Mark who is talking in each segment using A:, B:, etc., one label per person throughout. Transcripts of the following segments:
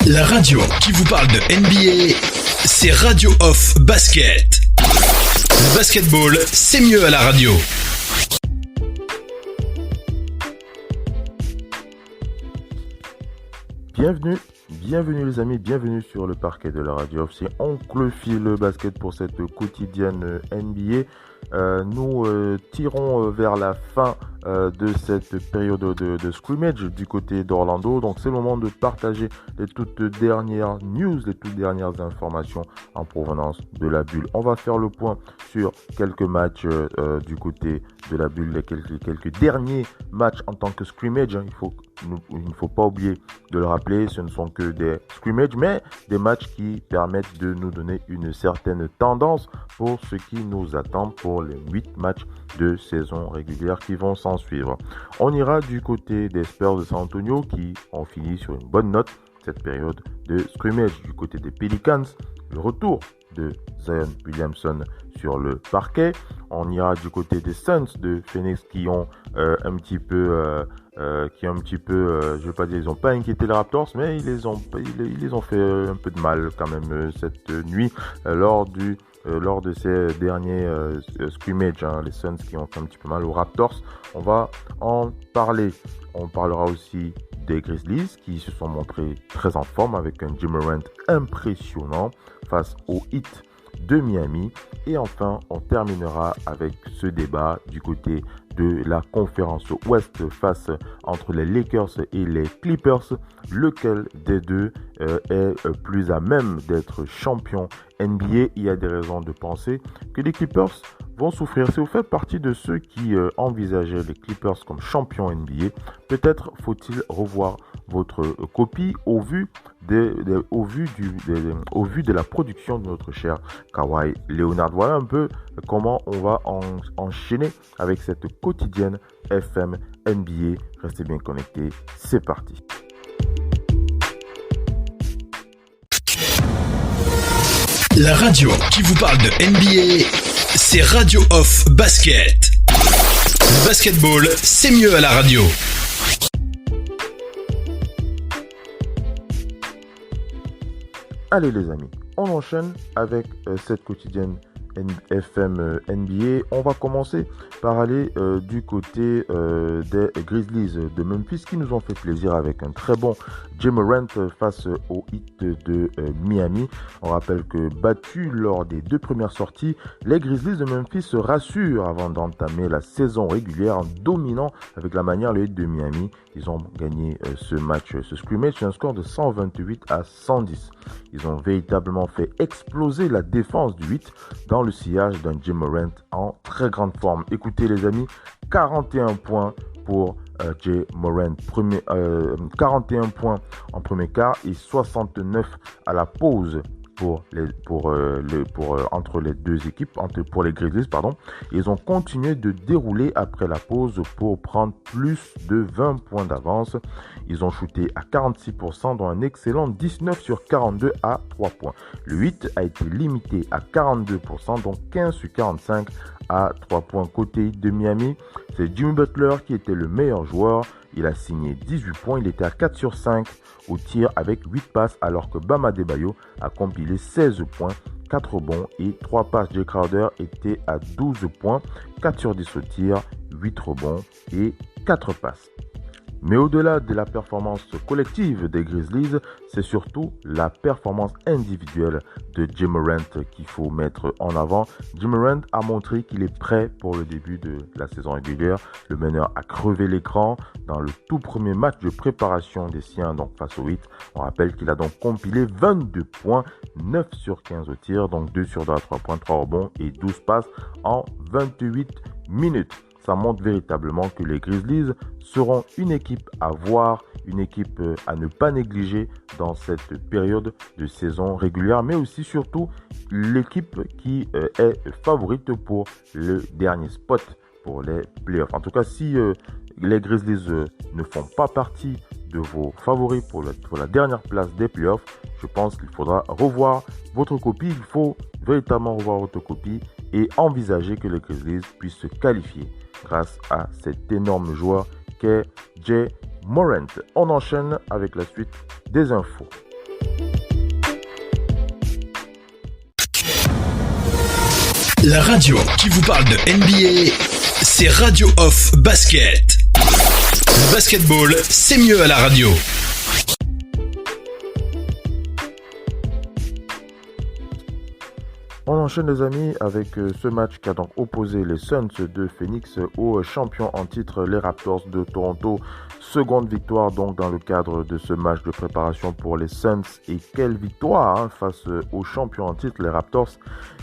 A: La radio qui vous parle de NBA, c'est Radio Off Basket. Le basketball, c'est mieux à la radio.
B: Bienvenue les amis, bienvenue sur le parquet de la radio Off. C'est Oncle Phil Basket pour cette quotidienne NBA. Nous tirons vers la fin de cette période de scrimmage du côté d'Orlando. Donc c'est le moment de partager les toutes dernières news, les toutes dernières informations en provenance de la bulle. On va faire le point sur quelques matchs du côté de la bulle, les quelques derniers matchs en tant que scrimmage. Il ne faut pas oublier de le rappeler, ce ne sont que des scrimmages, mais des matchs qui permettent de nous donner une certaine tendance pour ce qui nous attend pour les 8 matchs de saison régulière qui vont s'en suivre. On ira du côté des Spurs de San Antonio qui ont fini sur une bonne note cette période de scrimmage. Du côté des Pelicans, le retour de Zion Williamson sur le parquet. On ira du côté des Suns de Phoenix qui ont un petit peu, je vais pas dire, ils n'ont pas inquiété les Raptors, mais ils les ont fait un peu de mal quand même cette nuit lors de ces derniers scrimmages, les Suns qui ont fait un petit peu mal aux Raptors. On va en parler. On parlera aussi des Grizzlies qui se sont montrés très en forme avec un Ja Morant impressionnant face au Heat de Miami. Et enfin, on terminera avec ce débat du côté de la conférence Ouest face entre les Lakers et les Clippers. Lequel des deux est plus à même d'être champion NBA? Il y a des raisons de penser que les Clippers vont souffrir. Si vous faites partie de ceux qui envisageaient les Clippers comme champions NBA, peut-être faut-il revoir votre copie au vu de la production de notre cher KAWHI Leonard. Voilà un peu comment on va enchaîner avec cette quotidienne FM NBA. Restez bien connectés, c'est parti.
A: La radio qui vous parle de NBA, c'est Radio Off Basket. Le basketball, c'est mieux à la radio.
B: Allez les amis, on enchaîne avec cette quotidienne FM NBA. On va commencer par aller du côté des Grizzlies de Memphis qui nous ont fait plaisir avec un très bon Ja Morant face au Heat de Miami. On rappelle que battus lors des 2 premières sorties, les Grizzlies de Memphis se rassurent avant d'entamer la saison régulière en dominant avec la manière le Heat de Miami. Ils ont gagné ce match, ce scrimmage sur un score de 128-110. Ils ont véritablement fait exploser la défense du Heat dans le sillage d'un Ja Morant en très grande forme. Écoutez les amis, 41 points pour Ja Morant, 41 points en premier quart et 69 à la pause entre les deux équipes, pour les Grizzlies, pardon. Ils ont continué de dérouler après la pause pour prendre plus de 20 points d'avance. Ils ont shooté à 46%, dont un excellent 19 sur 42 à 3 points. Le 8 a été limité à 42%, dont 15 sur 45 à 3 points côté de Miami. C'est Jimmy Butler qui était le meilleur joueur. Il a signé 18 points, il était à 4 sur 5 au tir avec 8 passes, alors que Bam Adebayo a compilé 16 points, 4 rebonds et 3 passes. Jay Crowder était à 12 points, 4 sur 10 au tir, 8 rebonds et 4 passes. Mais au-delà de la performance collective des Grizzlies, c'est surtout la performance individuelle de Ja Morant qu'il faut mettre en avant. Ja Morant a montré qu'il est prêt pour le début de la saison régulière. Le meneur a crevé l'écran dans le tout premier match de préparation des siens, donc face au Heat. On rappelle qu'il a donc compilé 22 points, 9 sur 15 au tir, donc 2 sur 2 à 3 points, 3 rebonds et 12 passes en 28 minutes. Ça montre véritablement que les Grizzlies seront une équipe à voir, une équipe à ne pas négliger dans cette période de saison régulière, mais aussi surtout l'équipe qui est favorite pour le dernier spot pour les playoffs. En tout cas, si les Grizzlies ne font pas partie de vos favoris pour la dernière place des playoffs, je pense qu'il faudra revoir votre copie. Il faut véritablement revoir votre copie et envisager que les Grizzlies puissent se qualifier grâce à cet énorme joueur qu'est Ja Morant. On enchaîne avec la suite des infos.
A: La radio qui vous parle de NBA, c'est Radio Off Basket. Le basketball, c'est mieux à la radio.
B: On enchaîne les amis avec ce match qui a donc opposé les Suns de Phoenix aux champions en titre, les Raptors de Toronto. Seconde victoire donc dans le cadre de ce match de préparation pour les Suns. Et quelle victoire face aux champions en titre, les Raptors.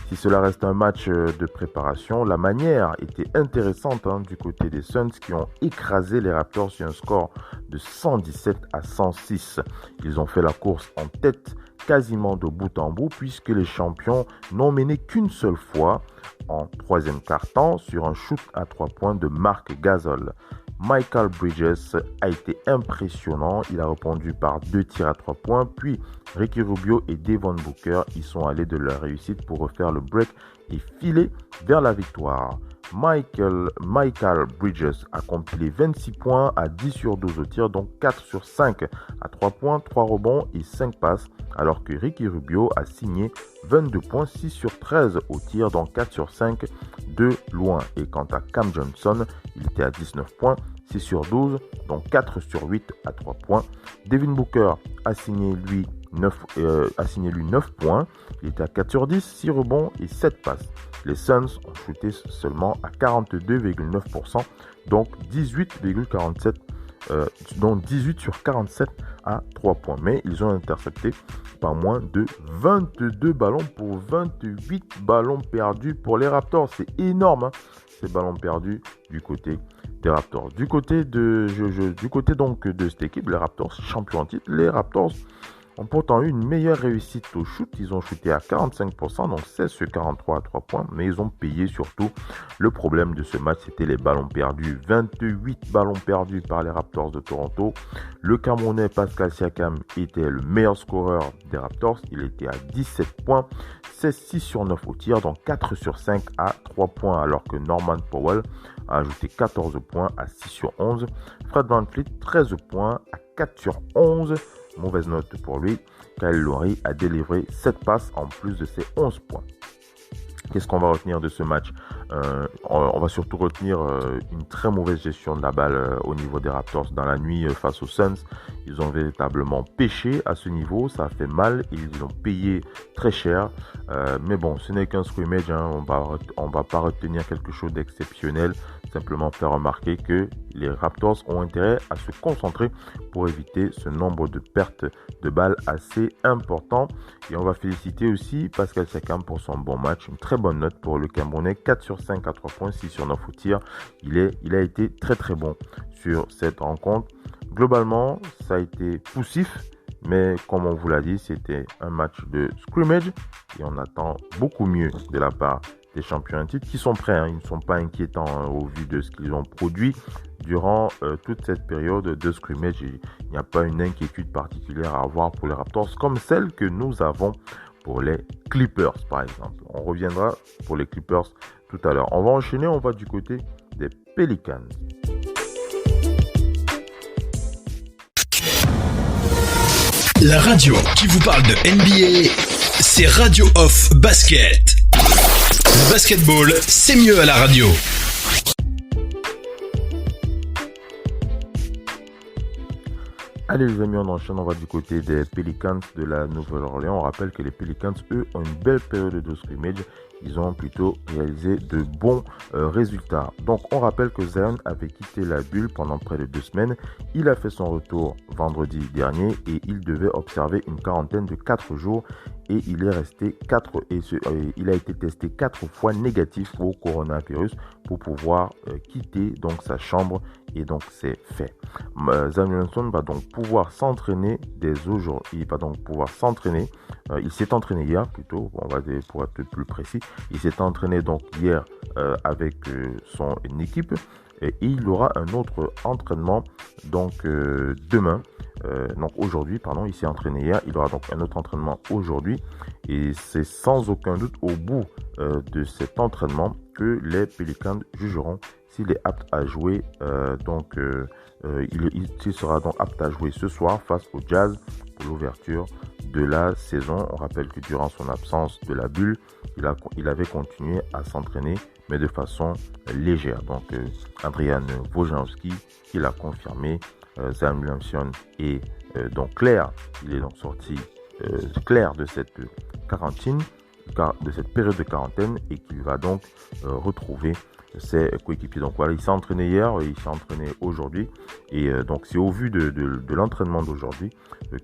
B: Si cela reste un match de préparation, la manière était intéressante du côté des Suns qui ont écrasé les Raptors sur un score de 117-106. Ils ont fait la course en tête quasiment de bout en bout puisque les champions n'ont mené qu'une seule fois en troisième quart-temps sur un shoot à 3 points de Marc Gasol. Michael Bridges a été impressionnant, il a répondu par 2 tirs à 3 points, puis Ricky Rubio et Devin Booker y sont allés de leur réussite pour refaire le break et filer vers la victoire. Michael Bridges a compilé 26 points à 10 sur 12 au tir, donc 4 sur 5 à 3 points, 3 rebonds et 5 passes, alors que Ricky Rubio a signé 22 points, 6 sur 13 au tir, donc 4 sur 5 de loin. Et quant à Cam Johnson, il était à 19 points, 6 sur 12, donc 4 sur 8 à 3 points. Devin Booker a signé lui 9 points, il était à 4 sur 10, 6 rebonds et 7 passes. Les Suns ont shooté seulement à 42,9%, donc 18 sur 47 à 3 points. Mais ils ont intercepté pas moins de 22 ballons pour 28 ballons perdus pour les Raptors. C'est énorme, ces ballons perdus du côté des Raptors. Du côté donc de cette équipe, les Raptors, champions en titre, les Raptors ont pourtant eu une meilleure réussite au shoot. Ils ont shooté à 45%, donc 16 sur 43 à 3 points, mais ils ont payé surtout. Le problème de ce match, c'était les ballons perdus. 28 ballons perdus par les Raptors de Toronto. Le Camerounais Pascal Siakam était le meilleur scoreur des Raptors. Il était à 17 points, 6 sur 9 au tir, donc 4 sur 5 à 3 points, alors que Norman Powell a ajouté 14 points à 6 sur 11. Fred VanVleet, 13 points à 4 sur 11. Mauvaise note pour lui. Kyle Lowry a délivré 7 passes en plus de ses 11 points. Qu'est-ce qu'on va retenir de ce match ? On va surtout retenir une très mauvaise gestion de la balle au niveau des Raptors dans la nuit face aux Suns. Ils ont véritablement péché à ce niveau, ça a fait mal et ils ont payé très cher. Mais bon, ce n'est qu'un scrimmage, on va pas retenir quelque chose d'exceptionnel. Simplement faire remarquer que les Raptors ont intérêt à se concentrer pour éviter ce nombre de pertes de balles assez important. Et on va féliciter aussi Pascal Siakam pour son bon match. Une très bonne note pour le Camerounais. 4 sur 5 à 3 points, 6 sur 9 au tir. Il a été très très bon sur cette rencontre. Globalement, ça a été poussif. Mais comme on vous l'a dit, c'était un match de scrimmage. Et on attend beaucoup mieux de la part des champions en titre qui sont prêts. Ils ne sont pas inquiétants au vu de ce qu'ils ont produit durant toute cette période de scrimmage. Il n'y a pas une inquiétude particulière à avoir pour les Raptors comme celle que nous avons pour les Clippers par exemple. On reviendra pour les Clippers tout à l'heure. On va enchaîner, on va du côté des Pelicans.
A: La radio qui vous parle de NBA, c'est Radio Off Basket. Le basketball, c'est mieux à la radio.
B: Allez les amis, on enchaîne, on va du côté des Pelicans de la Nouvelle-Orléans. On rappelle que les Pelicans, eux, ont une belle période de scrimmage. Ils ont plutôt réalisé de bons résultats. Donc on rappelle que Zion avait quitté la bulle pendant près de 2 semaines. Il a fait son retour vendredi dernier et il devait observer une quarantaine de 4 jours. Et il est resté il a été testé 4 fois négatif au coronavirus pour pouvoir quitter donc sa chambre et donc c'est fait. Zion Williamson va donc pouvoir s'entraîner dès aujourd'hui. Il va donc pouvoir s'entraîner. Il s'est entraîné hier plutôt, on va dire pour être plus précis. Il s'est entraîné donc hier avec son équipe. Et il aura un autre entraînement donc demain. Donc aujourd'hui, il s'est entraîné hier. Il aura donc un autre entraînement aujourd'hui. Et c'est sans aucun doute au bout de cet entraînement que les Pelicans jugeront s'il est apte à jouer. Il sera donc apte à jouer ce soir face au Jazz pour l'ouverture de la saison. On rappelle que durant son absence de la bulle, il avait continué à s'entraîner, mais de façon légère. Donc, Adrian Wojnarowski, il a confirmé. Zion Williamson est donc clair. Il est donc sorti clair de cette quarantaine, de cette période de quarantaine, et qu'il va donc retrouver ses coéquipiers. Donc voilà, il s'est entraîné hier, il s'est entraîné aujourd'hui, et donc c'est au vu de l'entraînement d'aujourd'hui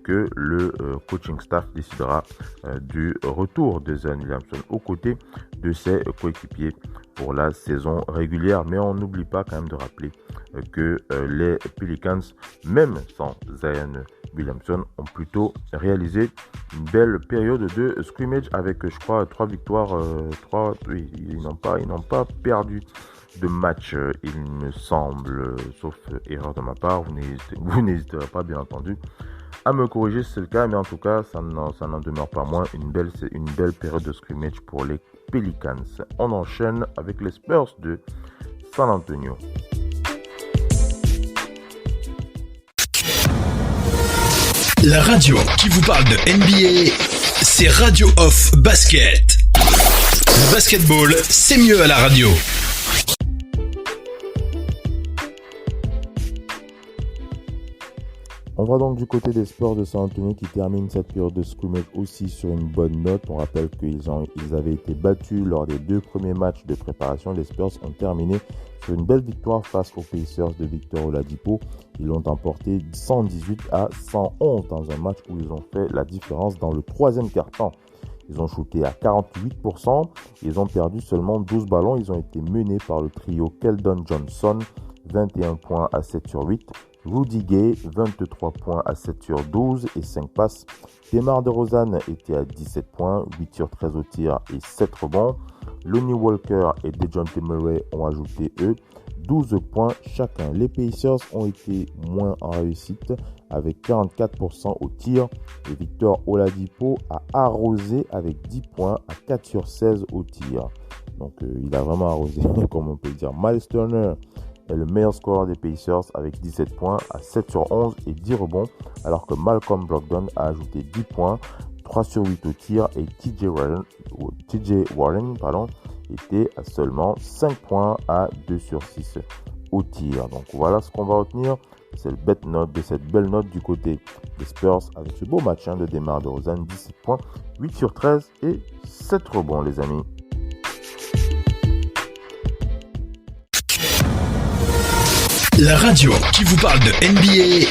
B: que le coaching staff décidera du retour de Zion Williamson aux côtés de ses coéquipiers pour la saison régulière. Mais on n'oublie pas quand même de rappeler que les Pelicans, même sans Zion Williamson, ont plutôt réalisé une belle période de scrimmage avec, je crois, 3 victoires. Ils n'ont pas perdu de match, il me semble, sauf erreur de ma part. Vous n'hésiterez pas, bien entendu, à me corriger si c'est le cas, mais en tout cas, ça n'en demeure pas moins une belle période de scrimmage pour les Pelicans. On enchaîne avec les Spurs de San Antonio.
A: La radio qui vous parle de NBA, c'est Radio Off Basket. Le basketball, c'est mieux à la radio.
B: On va donc du côté des Spurs de San Antonio qui terminent cette période de scrimmage aussi sur une bonne note. On rappelle qu'ils avaient été battus lors des 2 premiers matchs de préparation. Les Spurs ont terminé sur une belle victoire face aux Pacers de Victor Oladipo. Ils l'ont emporté 118-111 dans un match où ils ont fait la différence dans le 3e quart-temps. Ils ont shooté à 48%. Ils ont perdu seulement 12 ballons. Ils ont été menés par le trio Keldon Johnson, 21 points à 7 sur 8. Rudy Gay, 23 points à 7 sur 12 et 5 passes. DeMar DeRozan était à 17 points, 8 sur 13 au tir et 7 rebonds. Lonnie Walker et DeJounte Murray ont ajouté, eux, 12 points chacun. Les Pacers ont été moins en réussite avec 44% au tir. Et Victor Oladipo a arrosé avec 10 points à 4 sur 16 au tir. Donc il a vraiment arrosé, comme on peut le dire. Miles Turner est le meilleur scoreur des Pacers avec 17 points à 7 sur 11 et 10 rebonds, alors que Malcolm Brogdon a ajouté 10 points, 3 sur 8 au tir, et TJ Warren était à seulement 5 points à 2 sur 6 au tir. Donc voilà ce qu'on va retenir de cette belle note du côté des Spurs avec ce beau match de DeMar DeRozan, 17 points, 8 sur 13 et 7 rebonds, les amis.
A: La radio qui vous parle de NBA,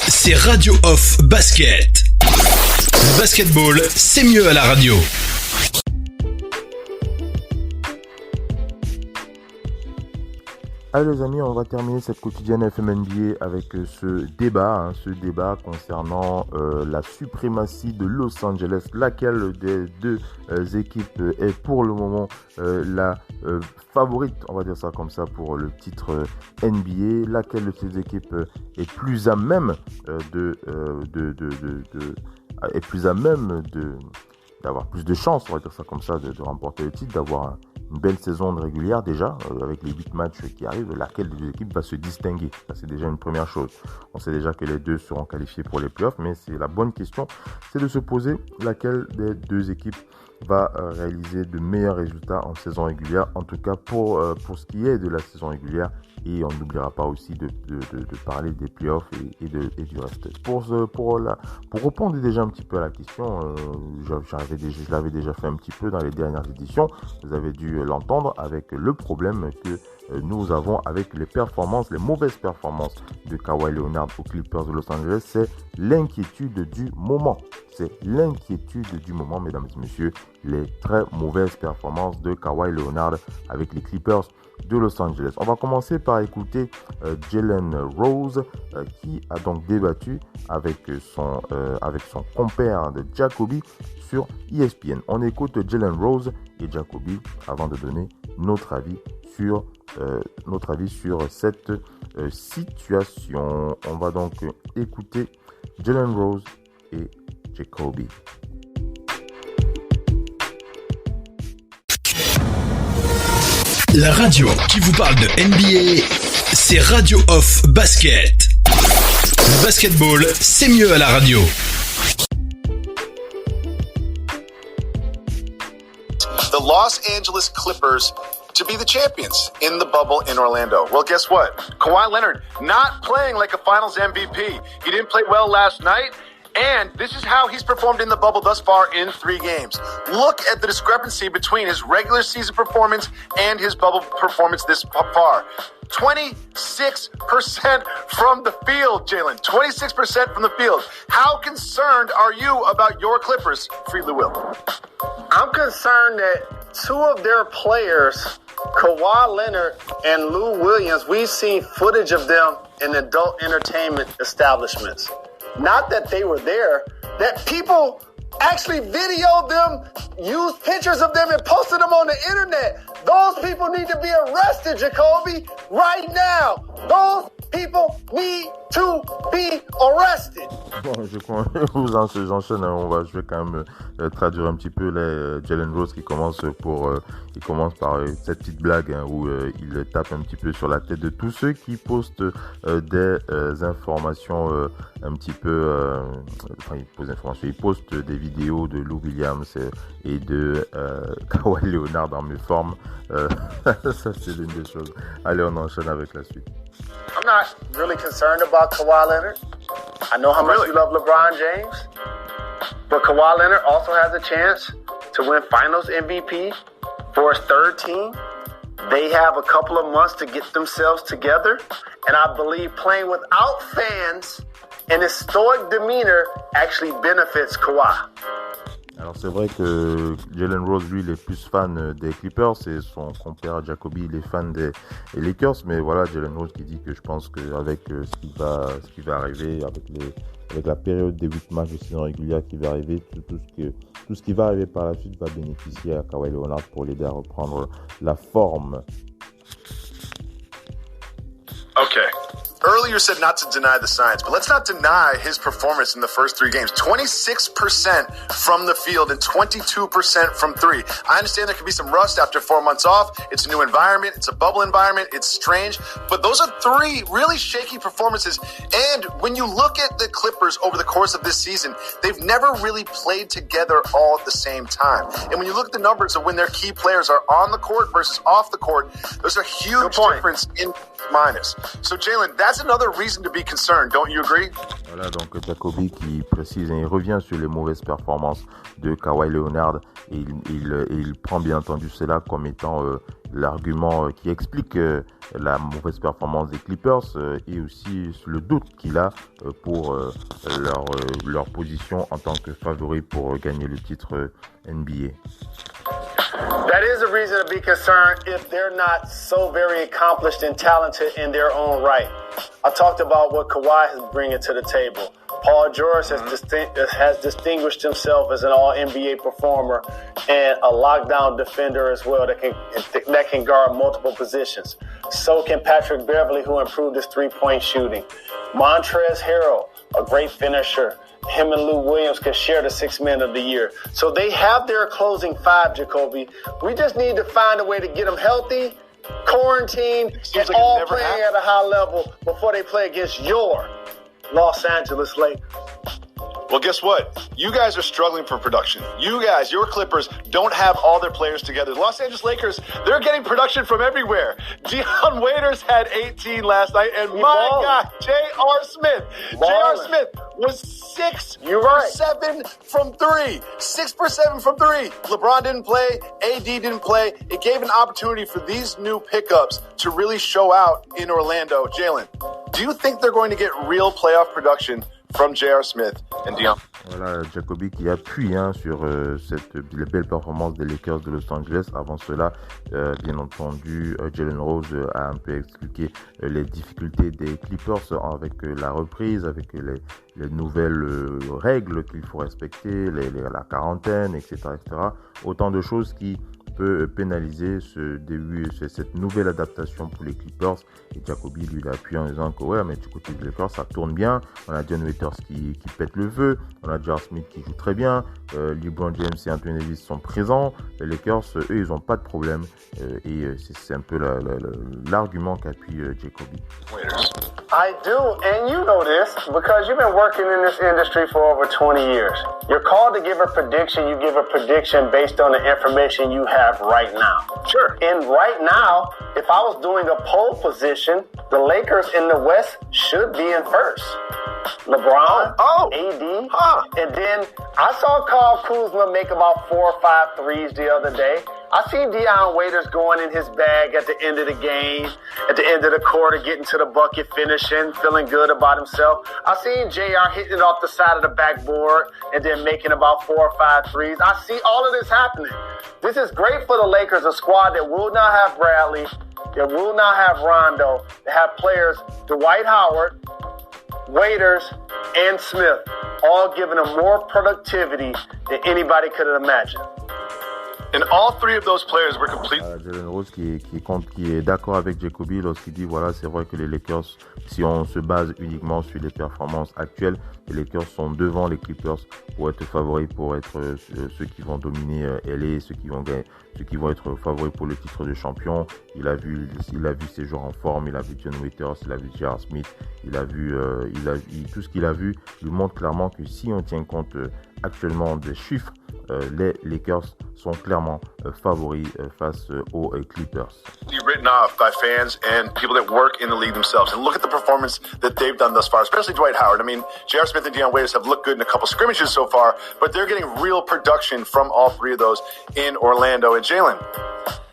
A: c'est Radio Off Basket. Le basketball, c'est mieux à la radio.
B: Allez les amis, on va terminer cette quotidienne FMNBA avec ce débat concernant la suprématie de Los Angeles. Laquelle des deux équipes est pour le moment la favorite, on va dire ça comme ça, pour le titre NBA. Laquelle de ces équipes est plus à même d'avoir plus de chances, on va dire ça comme ça, de remporter le titre, d'avoir une belle saison de régulière déjà, avec les 8 matchs qui arrivent, laquelle des deux équipes va se distinguer. Ça, c'est déjà une première chose. On sait déjà que les deux seront qualifiés pour les playoffs, mais c'est la bonne question, c'est de se poser laquelle des deux équipes va réaliser de meilleurs résultats en saison régulière, en tout cas pour ce qui est de la saison régulière. Et on n'oubliera pas aussi de parler des playoffs et du reste. Pour répondre déjà un petit peu à la question, je l'avais déjà fait un petit peu dans les dernières éditions. Vous avez dû l'entendre avec le problème que nous avons avec les mauvaises performances de KAWHI Leonard aux Clippers de Los Angeles. C'est l'inquiétude du moment. Mesdames et messieurs, les très mauvaises performances de KAWHI Leonard avec les Clippers de Los Angeles. On va commencer par écouter Jalen Rose qui a donc débattu avec son compère de Jacoby sur ESPN. On écoute Jalen Rose et Jacoby avant de donner notre avis sur cette situation. On va donc écouter Jalen Rose et Jacoby.
A: La radio qui vous parle de NBA, c'est Radio Off Basket. Le basketball, c'est mieux à la radio.
C: Los Angeles Clippers to be the champions in the bubble in Orlando. Well, guess what? Kawhi Leonard not playing like a Finals MVP. He didn't play well last night. And this is how he's performed in the bubble thus far in 3 games. Look at the discrepancy between his regular season performance and his bubble performance this far. 26% from the field, Jalen. 26% from the field. How concerned are you about your Clippers, Free Lou Will?
D: I'm concerned that 2 of their players, Kawhi Leonard and Lou Williams, we've seen footage of them in adult entertainment establishments. Not that they were there, that people actually videoed them, used pictures of them, and posted them on the internet. Those people need to be arrested, Jacoby, right now. Those people need to be arrested.
B: Bon, j'enchaîne, je vais quand même traduire un petit peu Jalen Rose qui commence par cette petite blague où il tape un petit peu sur la tête de tous ceux qui postent des informations un petit peu, il poste des vidéos de Lou Williams et de Kawhi Leonard en méforme. Ça c'est l'une des choses. Allez, on enchaîne avec la suite.
D: I'm not really concerned about Kawhi Leonard. I know how much you love LeBron James, but Kawhi Leonard also has a chance to win Finals MVP for his 3rd team. They have a couple of months to get themselves together, and I believe playing without fans and his stoic demeanor actually benefits Kawhi.
B: Alors c'est vrai que Jalen Rose, lui, il est plus fan des Clippers et son compère Jacoby, il est fan des Lakers. Mais voilà, Jalen Rose qui dit que je pense qu'avec ce qui va arriver, avec la période des 8 matchs de saison régulière qui va arriver, tout ce qui va arriver par la suite va bénéficier à Kawhi Leonard pour l'aider à reprendre la forme.
C: Okay. Earlier said not to deny the science, but let's not deny his performance in the first 3 games. 26% from the field and 22% from 3. I understand there could be some rust after 4 months off. It's a new environment. It's a bubble environment. It's strange. But those are 3 really shaky performances. And when you look at the Clippers over the course of this season, they've never really played together all at the same time. And when you look at the numbers of when their key players are on the court versus off the court, there's a huge difference in minus. So, Jalen, that's another reason to be concerned. Don't you agree?
B: Voilà, donc Jacoby qui précise et il revient sur les mauvaises performances de Kawhi Leonard et il prend bien entendu cela comme étant l'argument qui explique la mauvaise performance des Clippers et aussi le doute qu'il a pour leur position en tant que favori pour gagner le titre NBA.
D: That is a reason to be concerned if they're not so very accomplished and talented in their own right. I talked about what Kawhi is bringing to the table. Paul George has distinguished himself as an all-NBA performer and a lockdown defender as well that can guard multiple positions. So can Patrick Beverley, who improved his three-point shooting. Montrezl Harrell, a great finisher. Him and Lou Williams could share the 6th man of the year. So they have their closing 5, Jacoby. We just need to find a way to get them healthy, quarantined, and like all playing at a high level before they play against your Los Angeles Lakers.
C: Well, guess what? You guys are struggling for production. You guys, your Clippers, don't have all their players together. The Los Angeles Lakers, they're getting production from everywhere. Dion Waiters had 18 last night, and God, J.R. Smith. J.R. Smith was 6 for 7 from 3. 6 for 7 from 3. LeBron didn't play. AD didn't play. It gave an opportunity for these new pickups to really show out in Orlando. Jalen, do you think they're going to get real playoff production from J.R. Smith and Dion?
B: Voilà, Jacoby qui appuie sur les belles performances des Lakers de Los Angeles. Avant cela, bien entendu, Jalen Rose a un peu expliqué les difficultés des Clippers avec la reprise, avec les nouvelles règles qu'il faut respecter, la quarantaine, etc., etc. Autant de choses qui peut pénaliser cette nouvelle adaptation pour les Clippers. Et Jacoby lui l'a appuyé en disant que ouais, mais du côté des Lakers ça tourne bien, on a Dion Waiters qui pète le feu, on a J.R. Smith qui joue très bien, LeBron James et Anthony Davis sont présents, les Lakers eux ils n'ont pas de problème et c'est un peu l'argument qu'appuie Jacoby.
D: I do, and you know this because you've been working in this industry for over 20 years. You're called to give a prediction. You give a prediction based on the information you have right now.
C: Sure.
D: And right now, if I was doing a pole position, the Lakers in the West should be in first. LeBron, AD, and then I saw Kyle Kuzma make about 4 or 5 threes the other day. I seen Deion Waiters going in his bag at the end of the game, at the end of the quarter, getting to the bucket, finishing, feeling good about himself. I seen JR hitting it off the side of the backboard and then making about 4 or 5 threes. I see all of this happening. This is great for the Lakers, a squad that will not have Bradley, that will not have Rondo, that have players Dwight Howard, Waiters, and Smith, all giving them more productivity than anybody could have imagined.
C: And all 3 of those players were complete.
B: Jalen Rose qui est d'accord avec Jacoby lorsqu'il dit voilà, c'est vrai que les Lakers, si on se base uniquement sur les performances actuelles, les Lakers sont devant les Clippers pour être favoris, pour être ceux qui vont dominer LA, ceux qui vont être favoris pour le titre de champion. Il a vu ses joueurs en forme, il a vu John Waiters, il a vu J.R. Smith, tout ce qu'il a vu lui montre clairement que si on tient compte actuellement des chiffres, les Lakers sont clairement favoris face aux Clippers.
C: Written off by fans and people that work in the league themselves. And look at the performance that they've done thus far, especially Dwight Howard. I mean, J.R. Smith and Deion Waiters have looked good in a couple scrimmages so far, but they're getting real production from all 3 of those in Orlando. And Jalen,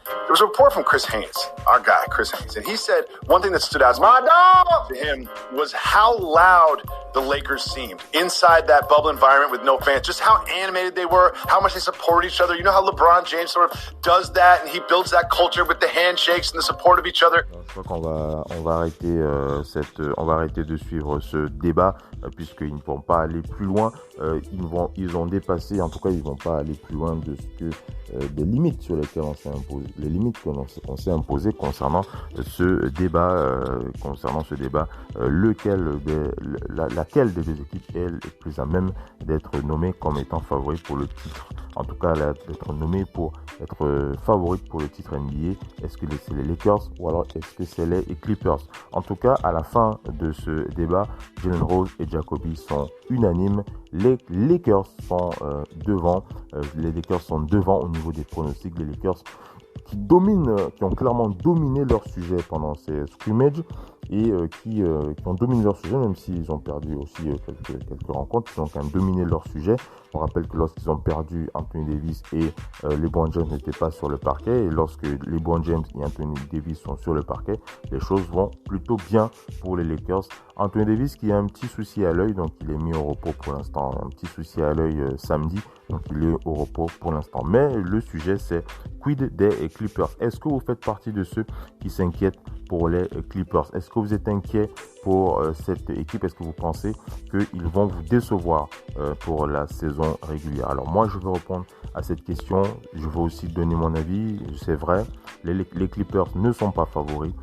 C: there was a report from Chris Haynes, our guy, Chris Haynes, and he said one thing that stood out to him was how loud the Lakers seemed inside that bubble environment with no fans, just how animated they were, how much they support each other. You know how LeBron James sort of does that and he builds that culture with the handshakes and the support of each other.
B: Je crois qu'on va arrêter de suivre ce débat puisqu'ils ne vont pas aller plus loin. Ils ont dépassé, en tout cas, ils vont pas aller plus loin de ce que des limites sur lesquelles on s'est imposé, les limites qu'on s'est imposées concernant ce débat, laquelle des 2 équipes est le plus à même d'être nommée comme étant favori pour le titre. En tout cas, d'être nommée pour être favorite pour le titre NBA. Est-ce que c'est les Lakers ou alors est-ce que c'est les Clippers? En tout cas, à la fin de ce débat, Jalen Rose et Jacoby sont unanimes. Les Lakers sont devant. Les Lakers sont devant au niveau des pronostics. Les Lakers qui ont clairement dominé leur sujet pendant ces scrimmages et qui ont dominé leur sujet, même s'ils ont perdu aussi quelques rencontres, ils ont quand même dominé leur sujet. On rappelle que lorsqu'ils ont perdu, Anthony Davis et LeBron James n'étaient pas sur le parquet, et lorsque LeBron James et Anthony Davis sont sur le parquet, les choses vont plutôt bien pour les Lakers. Anthony Davis qui a un petit souci à l'œil, donc il est mis au repos pour l'instant, un petit souci à l'œil samedi, donc il est au repos pour l'instant. Mais le sujet c'est quid des Clippers? Est-ce que vous faites partie de ceux qui s'inquiètent pour les Clippers? Est-ce que vous êtes inquiet pour cette équipe? Est-ce que vous pensez qu'ils vont vous décevoir pour la saison régulière? Alors moi, je vais répondre à cette question. Je vais aussi donner mon avis. C'est vrai, les Clippers ne sont pas favoris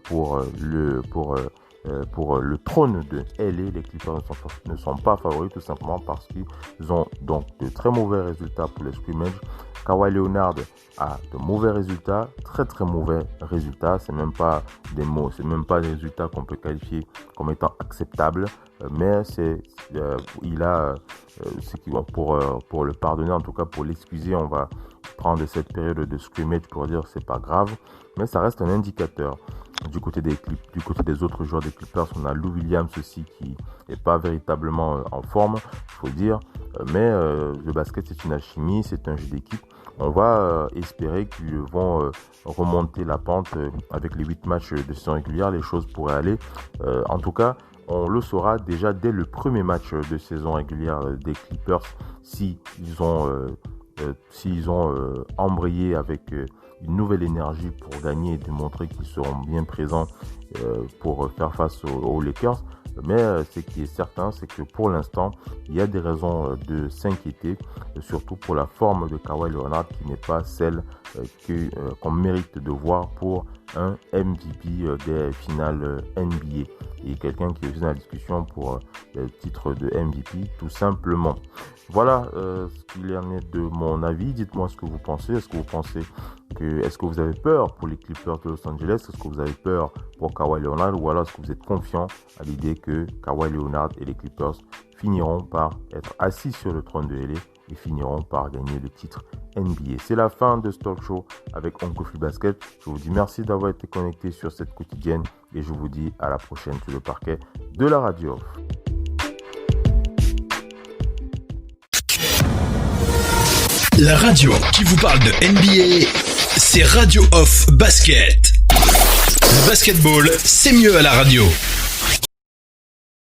B: pour le trône de LA. Les Clippers ne sont pas favoris tout simplement parce qu'ils ont donc de très mauvais résultats pour les scrimmages. KAWHI Leonard a de mauvais résultats, très très mauvais résultats. C'est même pas des mots, c'est même pas des résultats qu'on peut qualifier comme étant acceptables. Mais pour le pardonner, en tout cas pour l'excuser, on va prendre cette période de scrimmage pour dire c'est pas grave. Mais ça reste un indicateur. Du côté des autres joueurs des Clippers, on a Lou Williams aussi qui n'est pas véritablement en forme, il faut dire. Mais le basket, c'est une alchimie, c'est un jeu d'équipe. On va espérer qu'ils vont remonter la pente avec les 8 matchs de saison régulière. Les choses pourraient aller. En tout cas, on le saura déjà dès le premier match de saison régulière des Clippers s'ils ont embrayé avec une nouvelle énergie pour gagner et démontrer qu'ils seront bien présents pour faire face aux Lakers. Mais ce qui est certain, c'est que pour l'instant, il y a des raisons de s'inquiéter, surtout pour la forme de KAWHI Leonard qui n'est pas celle qu'on mérite de voir pour un MVP des finales NBA et quelqu'un qui est aussi dans la discussion pour le titre de MVP tout simplement. Voilà ce qu'il en est de mon avis. Dites-moi ce que vous pensez. Est-ce que vous avez peur pour les Clippers de Los Angeles? Est-ce que vous avez peur pour KAWHI Leonard, ou alors est-ce que vous êtes confiant à l'idée que KAWHI Leonard et les Clippers finiront par être assis sur le trône de LA et finiront par gagner le titre NBA? C'est la fin de ce talk show avec Oncle Phil Basket. Je vous dis merci d'avoir été connecté sur cette quotidienne et je vous dis à la prochaine sur le parquet de la radio.
A: La radio qui vous parle de NBA, c'est Radio Off Basket. Le basketball, c'est mieux à la radio.